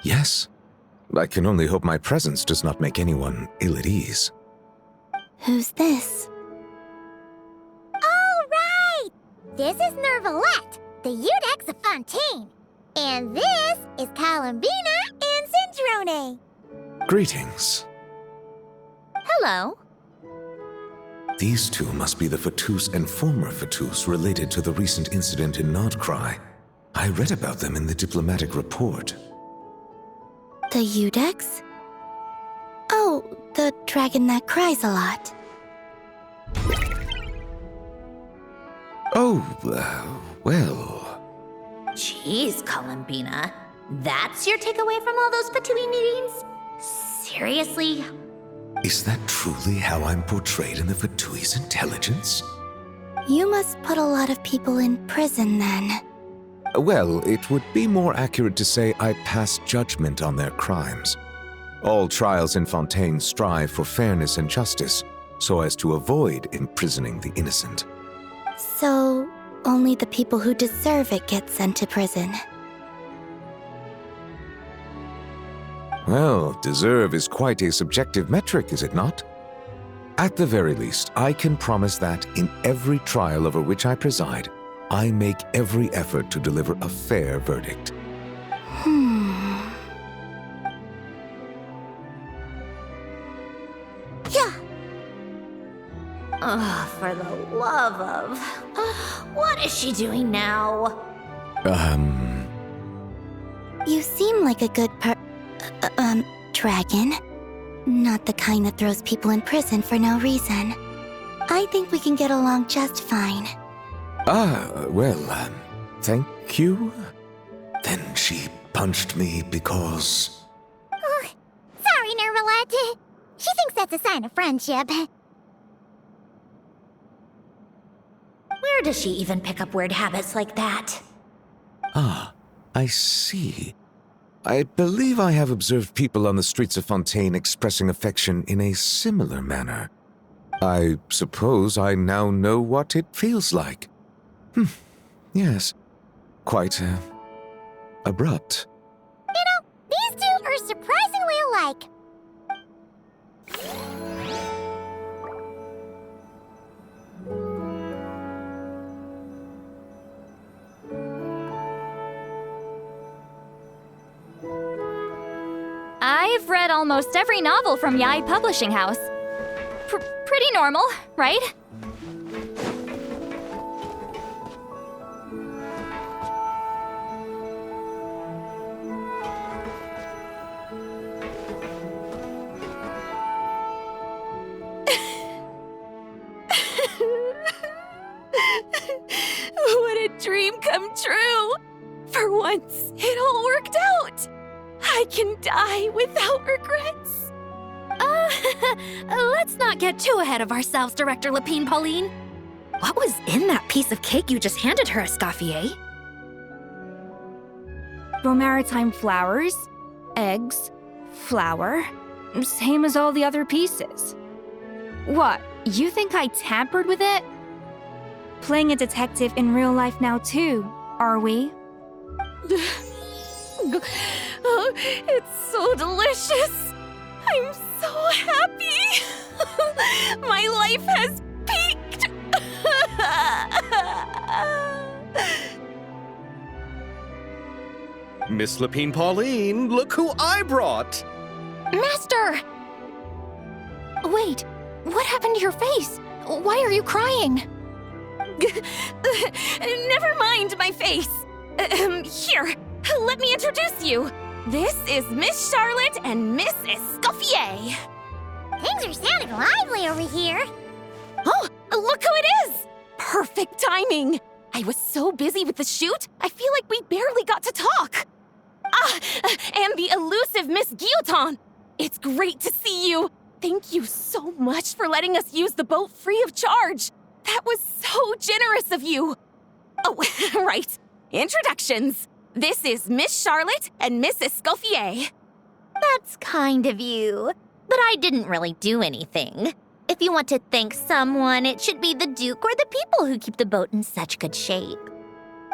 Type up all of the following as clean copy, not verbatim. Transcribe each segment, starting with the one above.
Yes. I can only hope my presence does not make anyone ill at ease. Who's this? All right! This is Nervalette, the Udex of Fontaine. And this is Columbina and Cindrone. Greetings. Hello. These two must be the Fatus and former Fatus related to the recent incident in Nodcry. I read about them in the diplomatic report. The Udex? Oh, the dragon that cries a lot. Oh, well... Jeez, Columbina. That's your takeaway from all those Fatui meetings? Seriously? Is that truly how I'm portrayed in the Fatui's intelligence? You must put a lot of people in prison then. Well, it would be more accurate to say I pass judgment on their crimes. All trials in Fontaine strive for fairness and justice, so as to avoid imprisoning the innocent. So, only the people who deserve it get sent to prison. Well, deserve is quite a subjective metric, is it not? At the very least, I can promise that in every trial over which I preside, I make every effort to deliver a fair verdict. Yeah. Ugh, for the love of... what is she doing now? You seem like a good dragon. Not the kind that throws people in prison for no reason. I think we can get along just fine. Thank you? Then she punched me because... Oh, sorry, Nervalette. She thinks that's a sign of friendship. Where does she even pick up weird habits like that? Ah, I see. I believe I have observed people on the streets of Fontaine expressing affection in a similar manner. I suppose I now know what it feels like. Yes. Quite, abrupt. You know, these two are surprisingly alike. I've read almost every novel from Yai Publishing House. Pretty normal, right? What a dream come true! For once, it all worked out! I can die without regrets. Let's not get too ahead of ourselves, Director Lapine Pauline. What was in that piece of cake you just handed her, Escoffier? Romaritime flowers, eggs, flour, same as all the other pieces. What, you think I tampered with it? Playing a detective in real life now too, are we? Oh, it's so delicious. I'm so happy. My life has peaked. Miss Lapine Pauline, look who I brought! Master! Wait, what happened to your face? Why are you crying? Never mind my face. Here, let me introduce you. This is Miss Charlotte and Miss Escoffier. Things are sounding lively over here. Oh, look who it is! Perfect timing. I was so busy with the shoot, I feel like we barely got to talk. And the elusive Miss Guillotin. It's great to see you. Thank you so much for letting us use the boat free of charge. That was so generous of you. Oh, right. Introductions. This is Miss Charlotte and Miss Escoffier. That's kind of you. But I didn't really do anything. If you want to thank someone, it should be the Duke or the people who keep the boat in such good shape.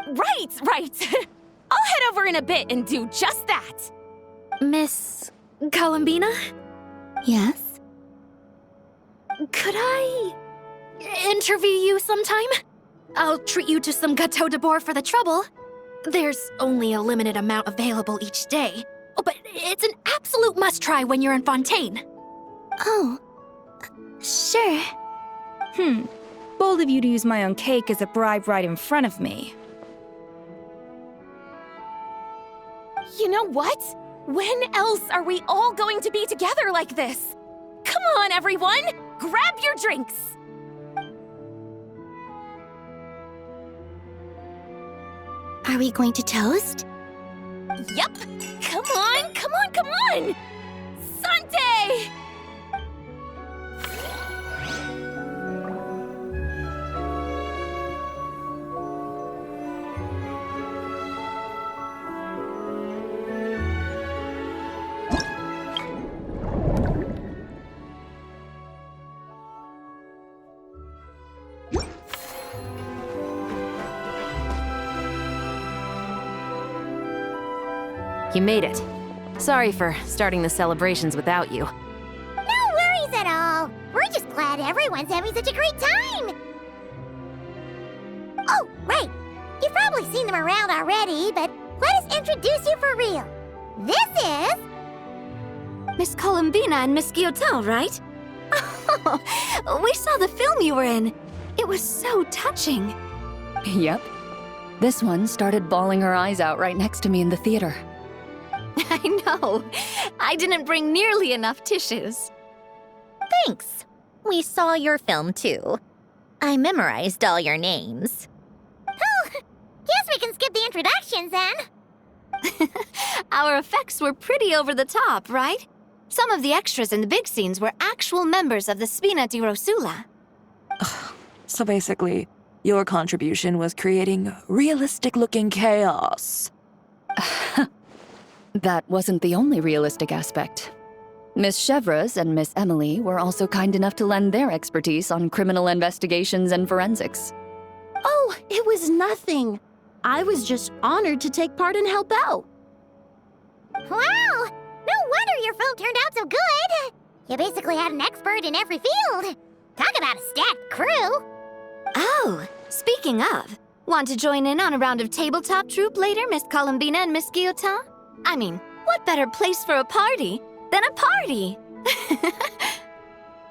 Right. I'll head over in a bit and do just that. Miss Columbina? Yes? Could I interview you sometime? I'll treat you to some gâteau de bois for the trouble. There's only a limited amount available each day. Oh, but it's an absolute must-try when you're in Fontaine. Oh, sure. Bold of you to use my own cake as a bribe right in front of me. You know what? When else are we all going to be together like this? Come on, everyone! Grab your drinks! Are we going to toast? Yep! Come on, come on, come on! Sante! You made it. Sorry for starting the celebrations without you. No worries at all. We're just glad everyone's having such a great time. Oh, right. You've probably seen them around already, but let us introduce you for real. This is... Miss Columbina and Miss Guillotin, right? Oh, we saw the film you were in. It was so touching. Yep. This one started bawling her eyes out right next to me in the theater. I know. I didn't bring nearly enough tissues. Thanks. We saw your film too. I memorized all your names. Guess we can skip the introductions then. Our effects were pretty over the top, right? Some of the extras in the big scenes were actual members of the Spina di Rosula. So basically, your contribution was creating realistic-looking chaos. That wasn't the only realistic aspect. Miss Chevres and Miss Emily were also kind enough to lend their expertise on criminal investigations and forensics. Oh, it was nothing. I was just honored to take part and help out. Wow! No wonder your film turned out so good. You basically had an expert in every field. Talk about a stacked crew. Oh, speaking of, want to join in on a round of tabletop troupe later, Miss Columbina and Miss Guillotin? I mean, what better place for a party than a party?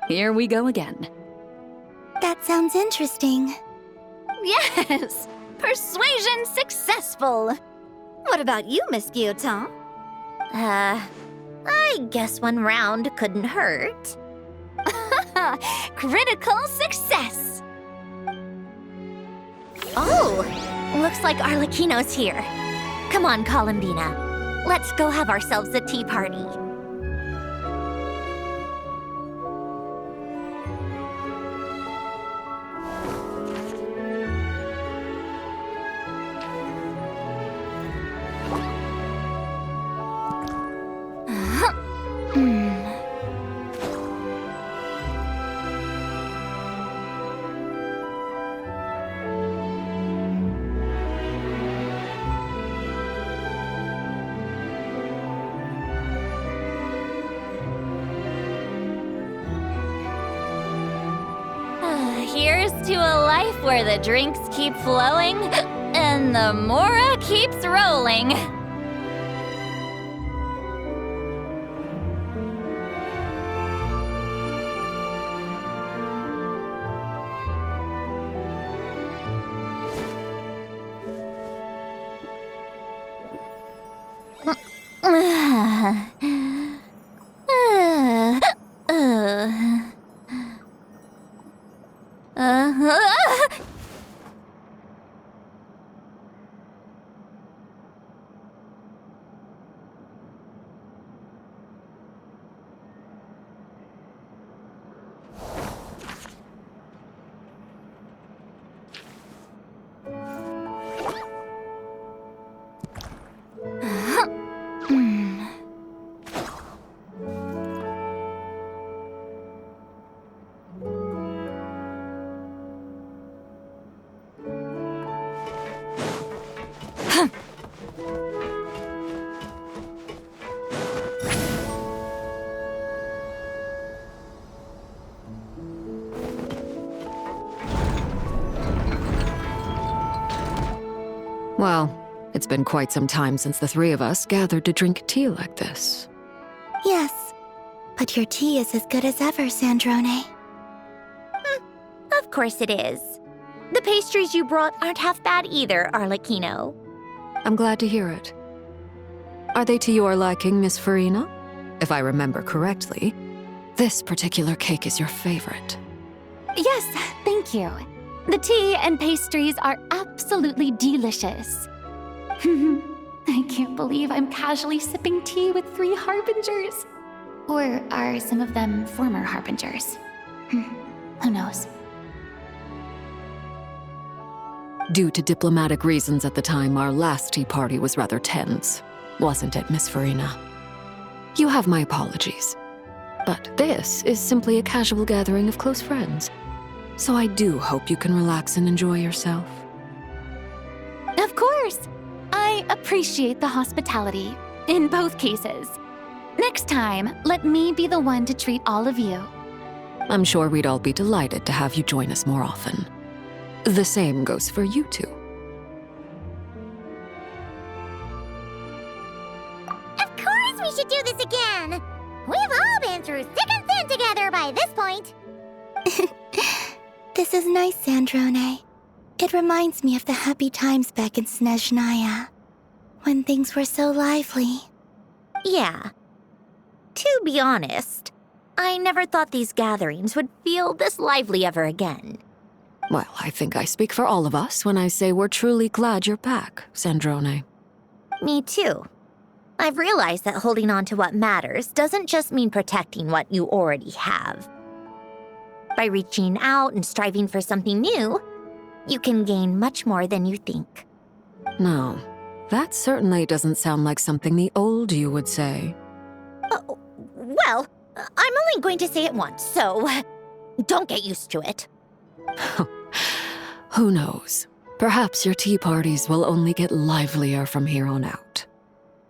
Here we go again. That sounds interesting. Yes! Persuasion successful! What about you, Miss Guillotin? I guess one round couldn't hurt. Critical success! Oh, looks like Arlecchino's here. Come on, Columbina. Let's go have ourselves a tea party. Here's to a life where the drinks keep flowing and the mora keeps rolling. Well, it's been quite some time since the three of us gathered to drink tea like this. Yes, but your tea is as good as ever, Sandrone. Of course it is. The pastries you brought aren't half bad either, Arlecchino. I'm glad to hear it. Are they to your liking, Miss Farina? If I remember correctly, this particular cake is your favorite. Yes, thank you. The tea and pastries are absolutely delicious. I can't believe I'm casually sipping tea with 3 harbingers. Or are some of them former harbingers? Who knows? Due to diplomatic reasons at the time, our last tea party was rather tense, wasn't it, Miss Farina? You have my apologies. But this is simply a casual gathering of close friends. So I do hope you can relax and enjoy yourself. Of course! I appreciate the hospitality, in both cases. Next time, let me be the one to treat all of you. I'm sure we'd all be delighted to have you join us more often. The same goes for you two. Of course we should do this again! We've all been through thick and thin together by this point. This is nice, Sandrone. It reminds me of the happy times back in Snezhnaya, when things were so lively. Yeah. To be honest, I never thought these gatherings would feel this lively ever again. Well, I think I speak for all of us when I say we're truly glad you're back, Sandrone. Me too. I've realized that holding on to what matters doesn't just mean protecting what you already have. By reaching out and striving for something new, you can gain much more than you think. No, that certainly doesn't sound like something the old you would say. Well, I'm only going to say it once, so don't get used to it. Who knows? Perhaps your tea parties will only get livelier from here on out.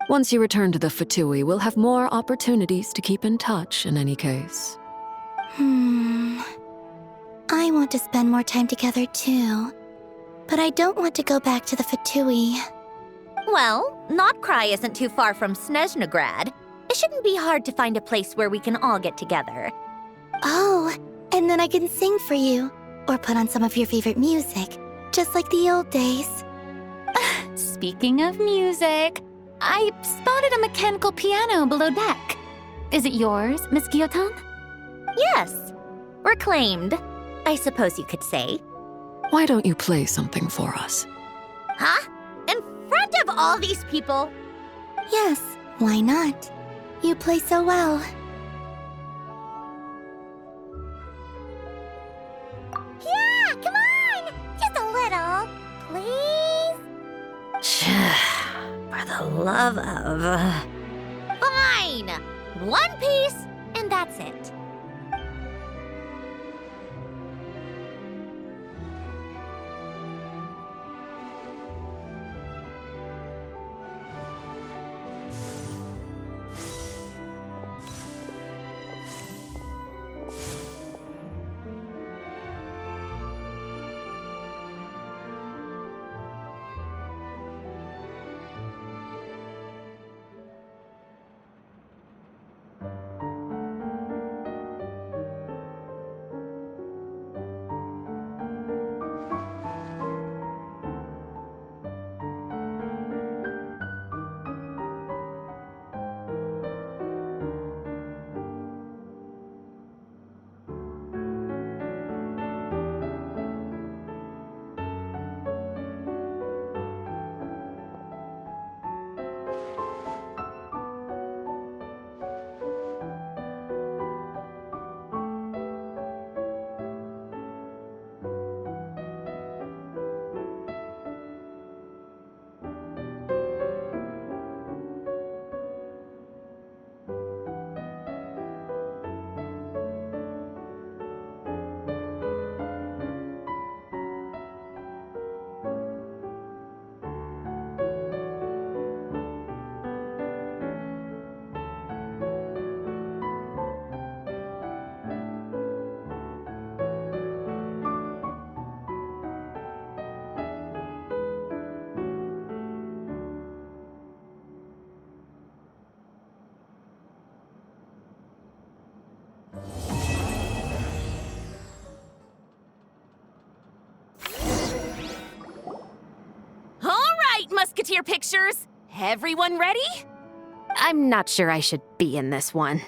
Once you return to the Fatui, we'll have more opportunities to keep in touch in any case. I want to spend more time together too, but I don't want to go back to the Fatui. Well, Notcry isn't too far from Snezhnograd. It shouldn't be hard to find a place where we can all get together. Oh, and then I can sing for you, or put on some of your favorite music, just like the old days. Speaking of music, I spotted a mechanical piano below deck. Is it yours, Miss Guillotin? Yes. Reclaimed, I suppose you could say. Why don't you play something for us? Huh? In front of all these people? Yes, why not? You play so well. Yeah, come on! Just a little, please? For the love of... Fine! One piece, and that's it. Musketeer Pictures! Everyone ready? I'm not sure I should be in this one.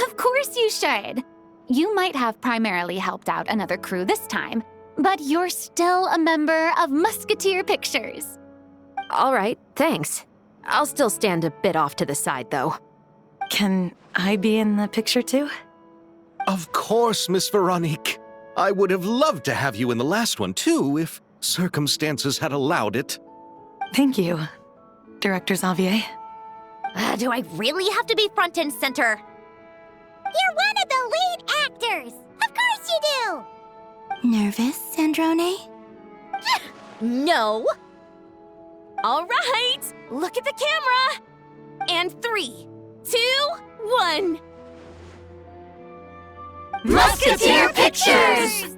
Of course you should. You might have primarily helped out another crew this time, but you're still a member of Musketeer Pictures. All right, thanks. I'll still stand a bit off to the side, though. Can I be in the picture too? Of course, Miss Veronique. I would have loved to have you in the last one, too, if circumstances had allowed it. Thank you, Director Xavier. Do I really have to be front and center? You're one of the lead actors! Of course you do! Nervous, Sandrone? No! All right, look at the camera! And 3, 2, 1. Musketeer Pictures!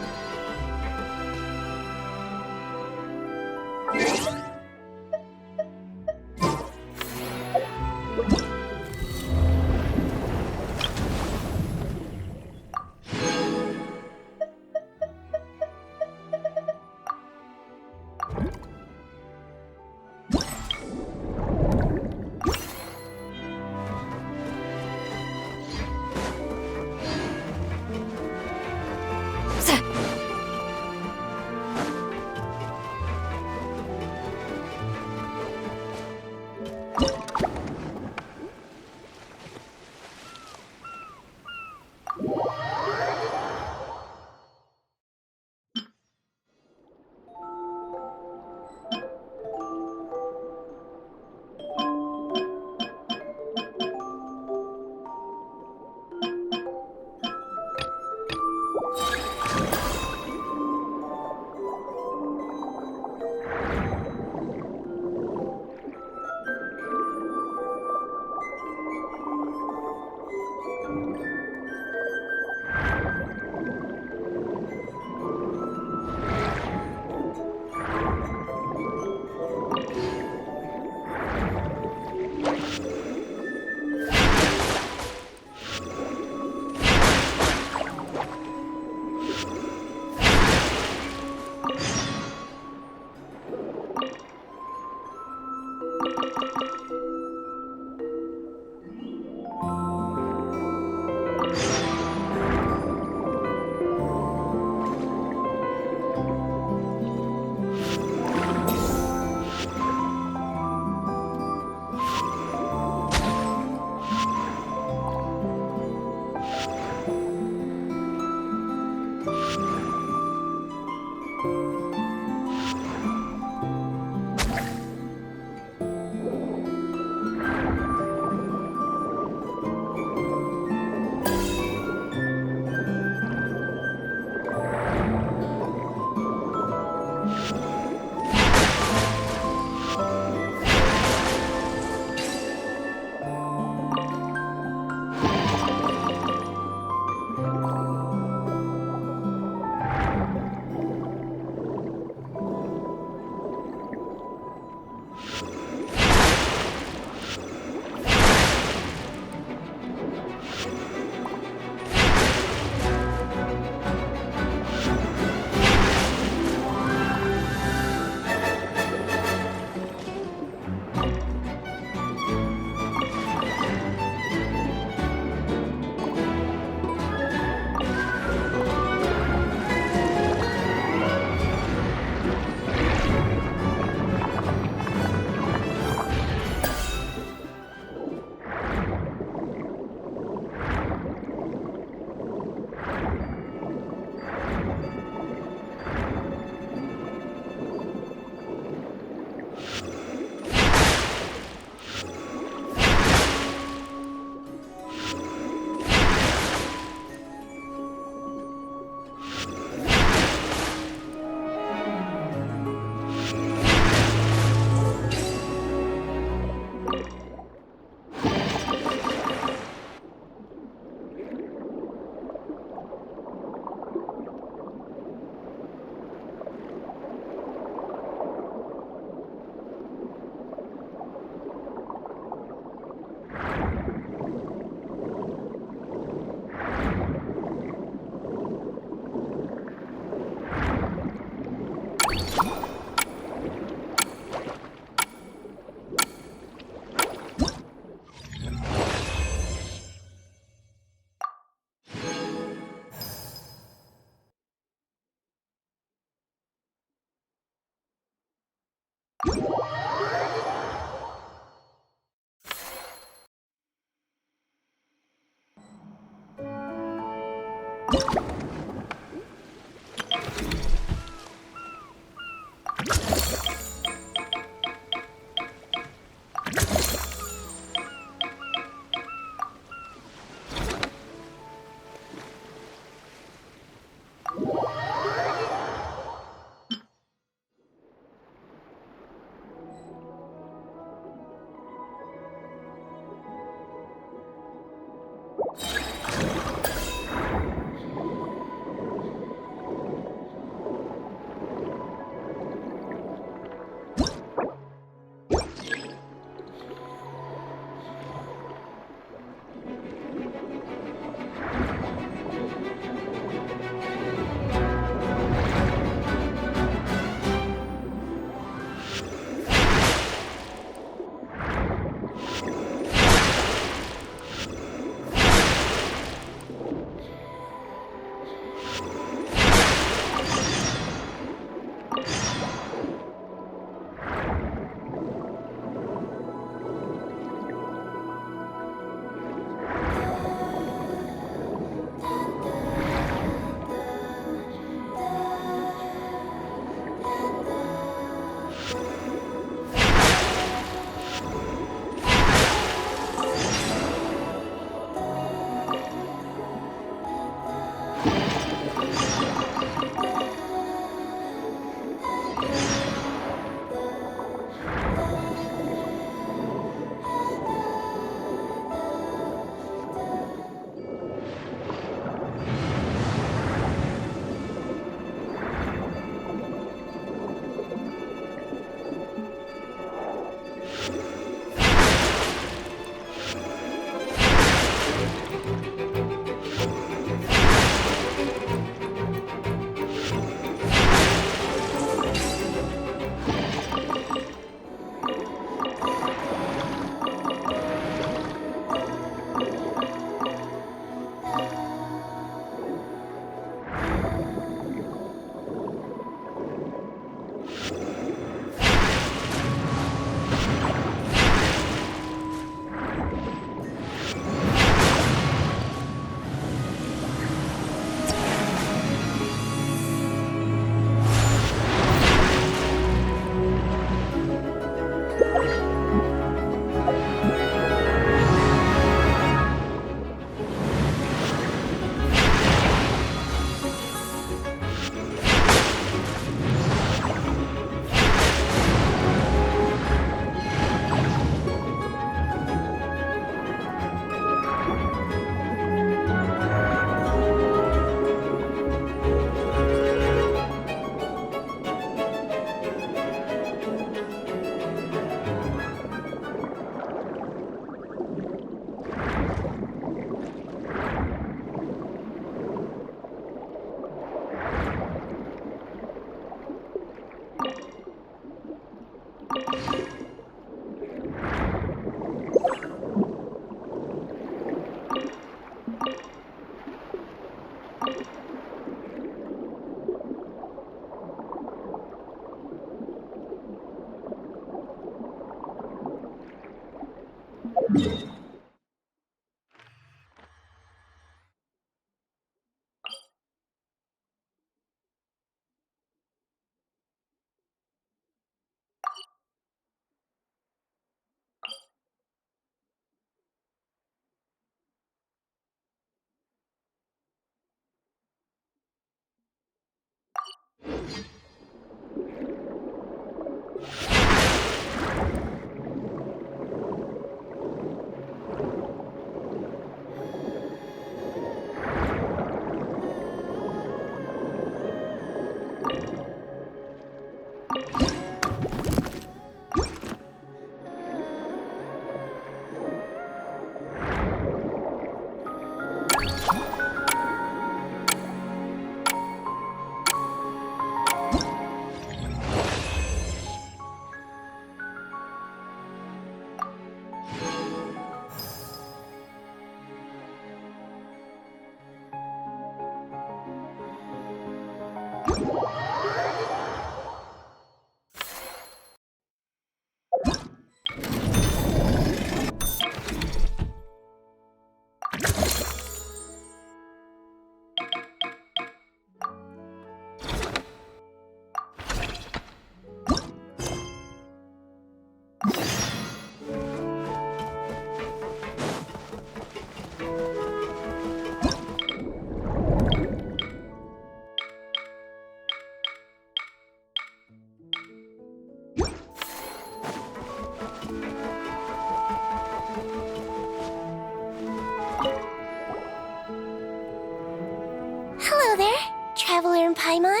Paimon?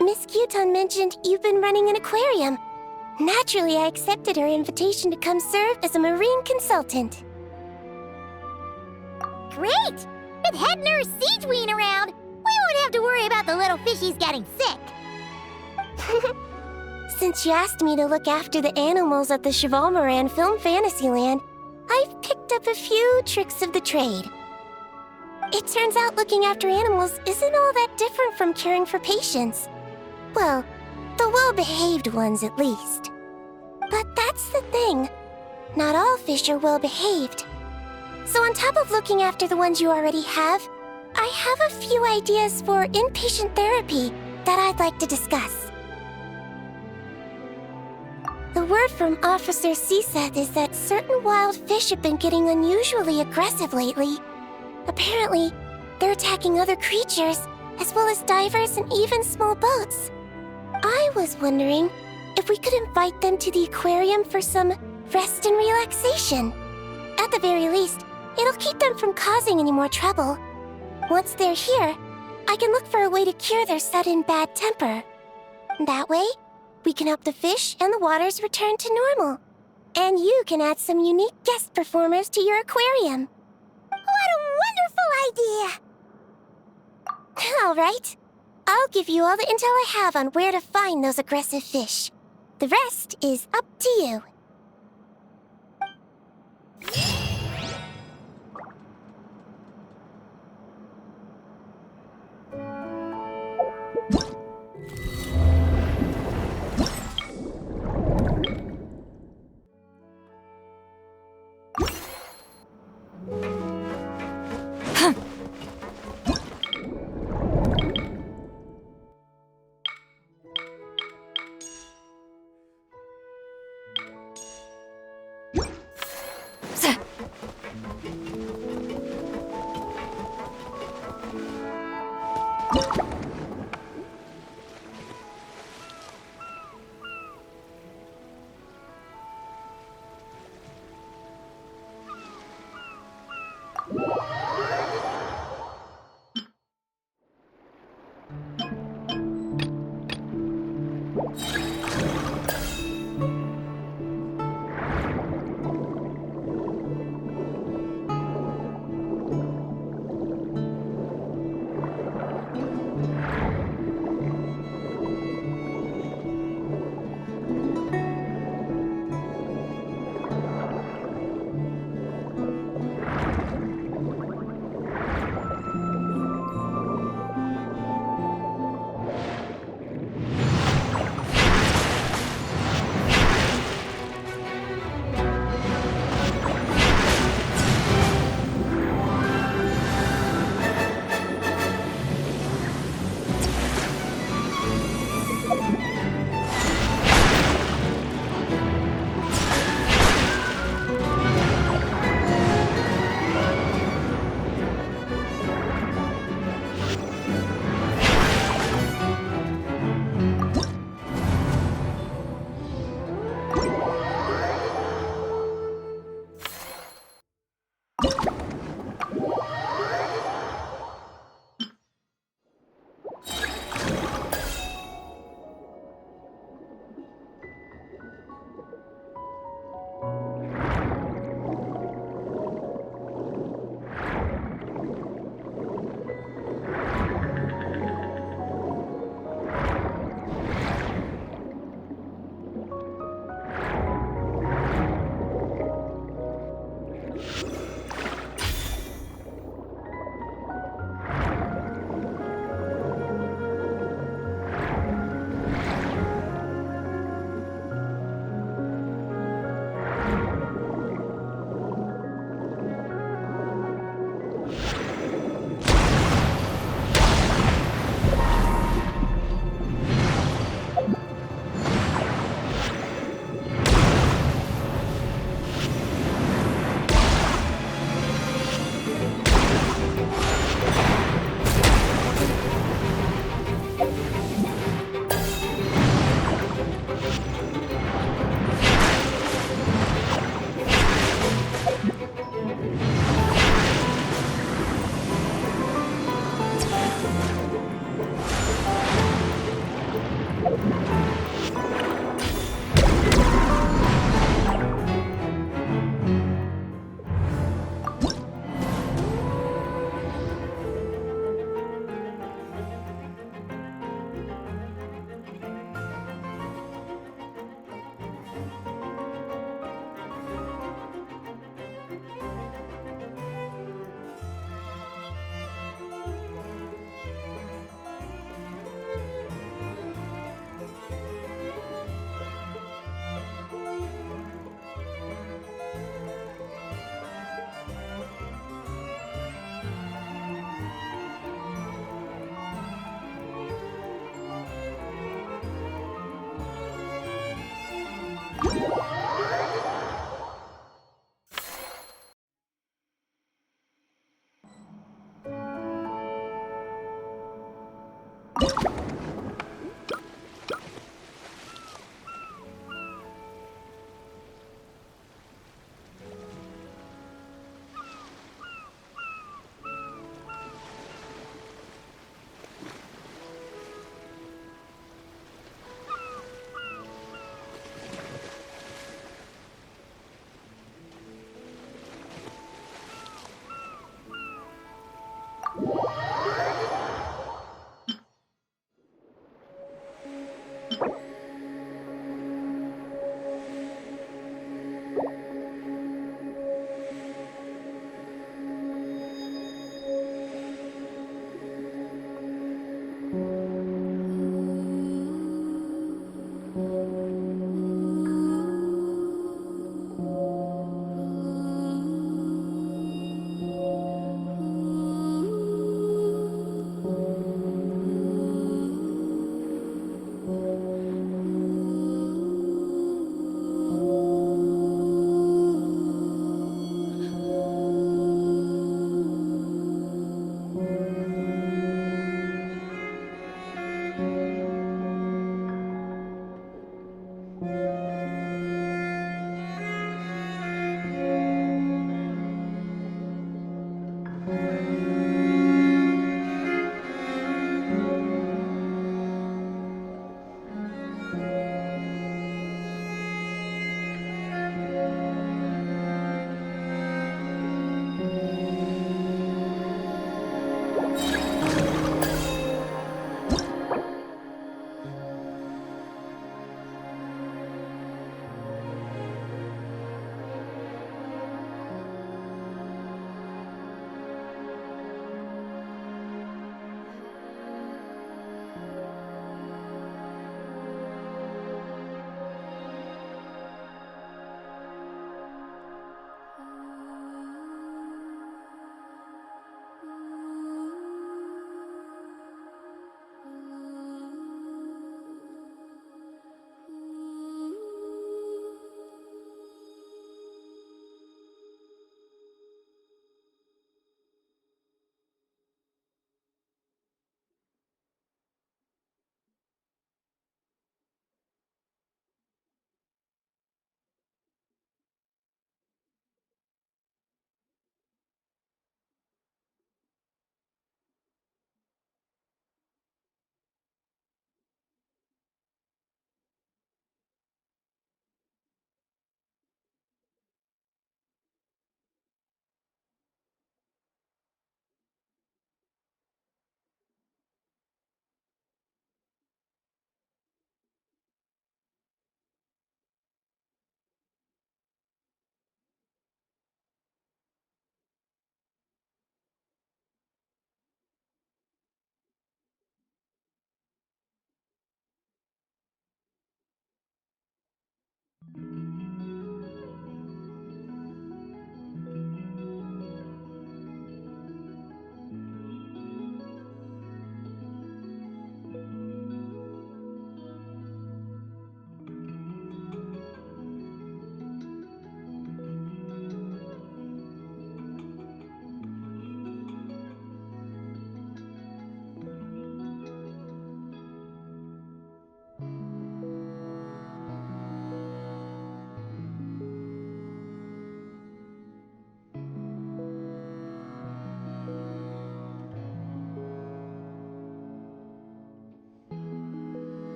Miss Gyuton mentioned you've been running an aquarium. Naturally, I accepted her invitation to come serve as a marine consultant. Great! With head nurse Siegeween around, we won't have to worry about the little fishies getting sick. Since you asked me to look after the animals at the Chevalmoran Film Fantasyland, I've picked up a few tricks of the trade. It turns out looking after animals isn't all that different from caring for patients. Well, the well-behaved ones at least. But that's the thing. Not all fish are well-behaved. So on top of looking after the ones you already have, I have a few ideas for inpatient therapy that I'd like to discuss. The word from Officer Ceseth is that certain wild fish have been getting unusually aggressive lately. Apparently, they're attacking other creatures, as well as divers and even small boats. I was wondering if we could invite them to the aquarium for some rest and relaxation. At the very least, it'll keep them from causing any more trouble. Once they're here, I can look for a way to cure their sudden bad temper. That way, we can help the fish and the waters return to normal. And you can add some unique guest performers to your aquarium. What a wonderful idea! All right. I'll give you all the intel I have on where to find those aggressive fish. The rest is up to you.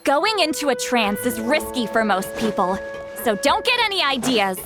Going into a trance is risky for most people, so don't get any ideas.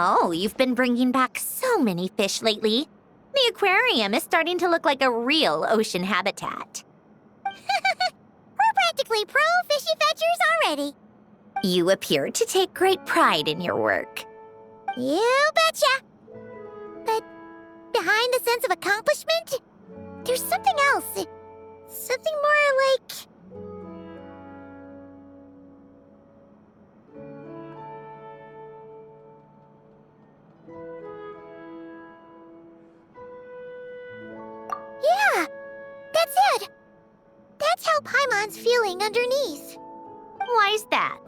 Oh, you've been bringing back so many fish lately. The aquarium is starting to look like a real ocean habitat. We're practically pro fishy fetchers already. You appear to take great pride in your work. You betcha. But behind the sense of accomplishment, there's something else. Something more like... Yeah, that's it. That's how Paimon's feeling underneath. Why's that?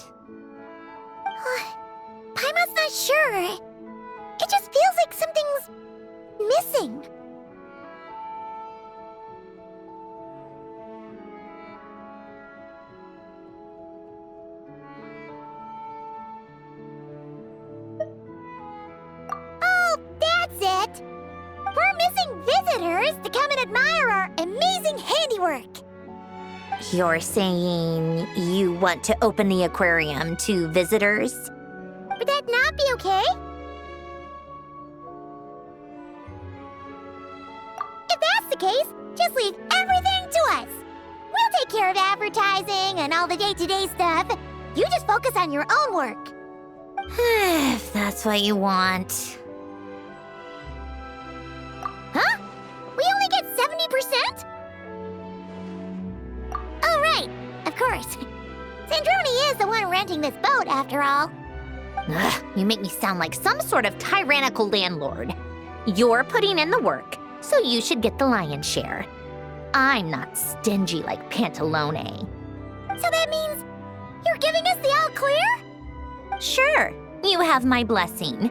Paimon's not sure. It just feels like something's missing. Oh, that's it. We're missing visitors to come and admire our amazing handiwork. You're saying you want to open the aquarium to visitors? Would that not be okay? If that's the case, just leave everything to us. We'll take care of advertising and all the day-to-day stuff. You just focus on your own work. If that's what you want. Huh? We only get 70%? Oh, right. Of course. Sandrone is the one renting this boat, after all. Ugh, you make me sound like some sort of tyrannical landlord. You're putting in the work, so you should get the lion's share. I'm not stingy like Pantalone. So that means you're giving us the all clear? Sure, you have my blessing.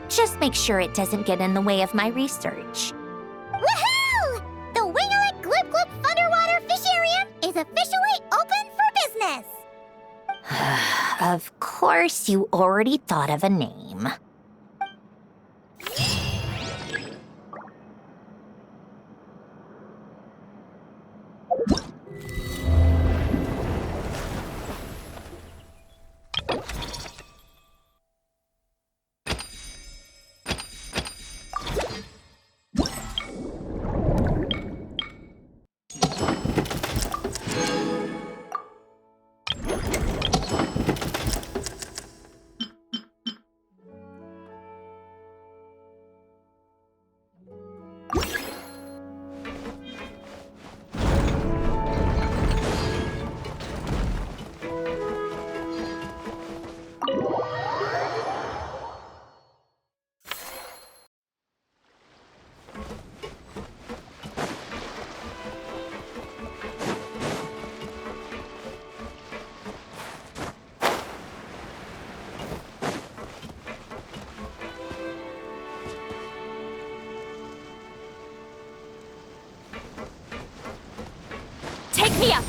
Just make sure it doesn't get in the way of my research. Woohoo! The Winglet Gloop Gloop Underwater Fisharium is officially open for business! Of course, you already thought of a name. Take me up!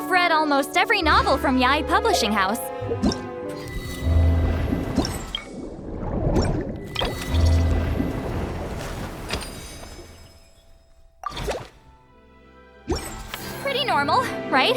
I've read almost every novel from Yai Publishing House. Pretty normal, right?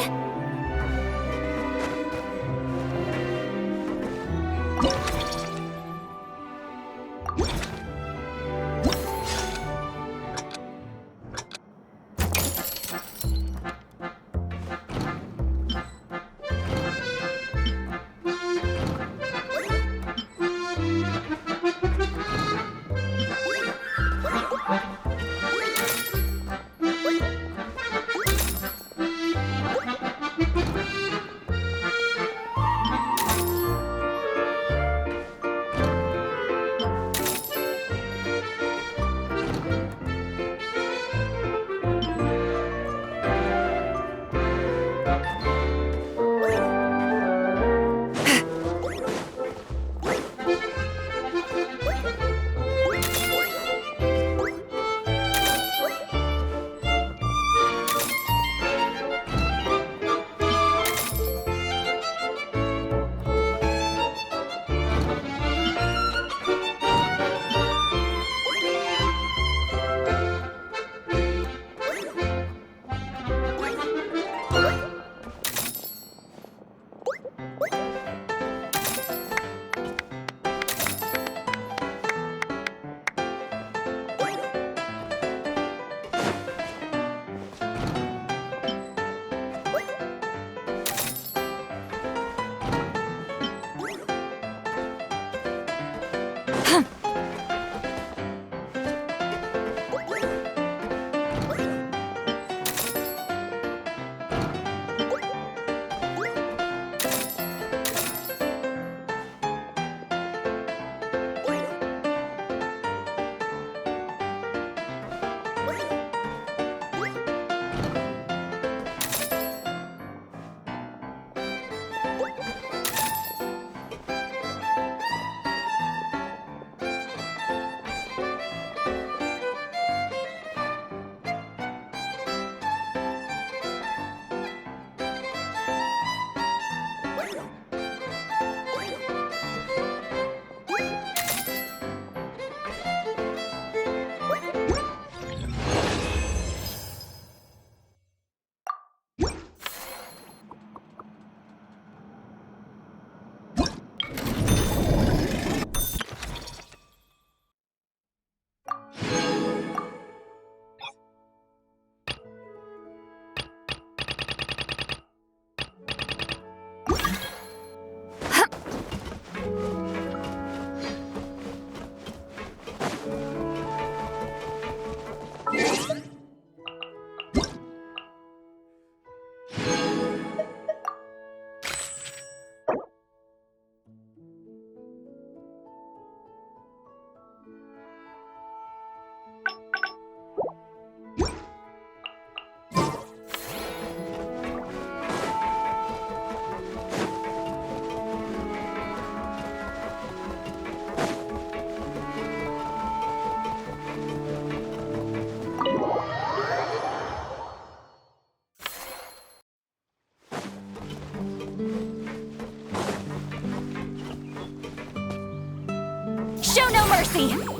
Show no mercy!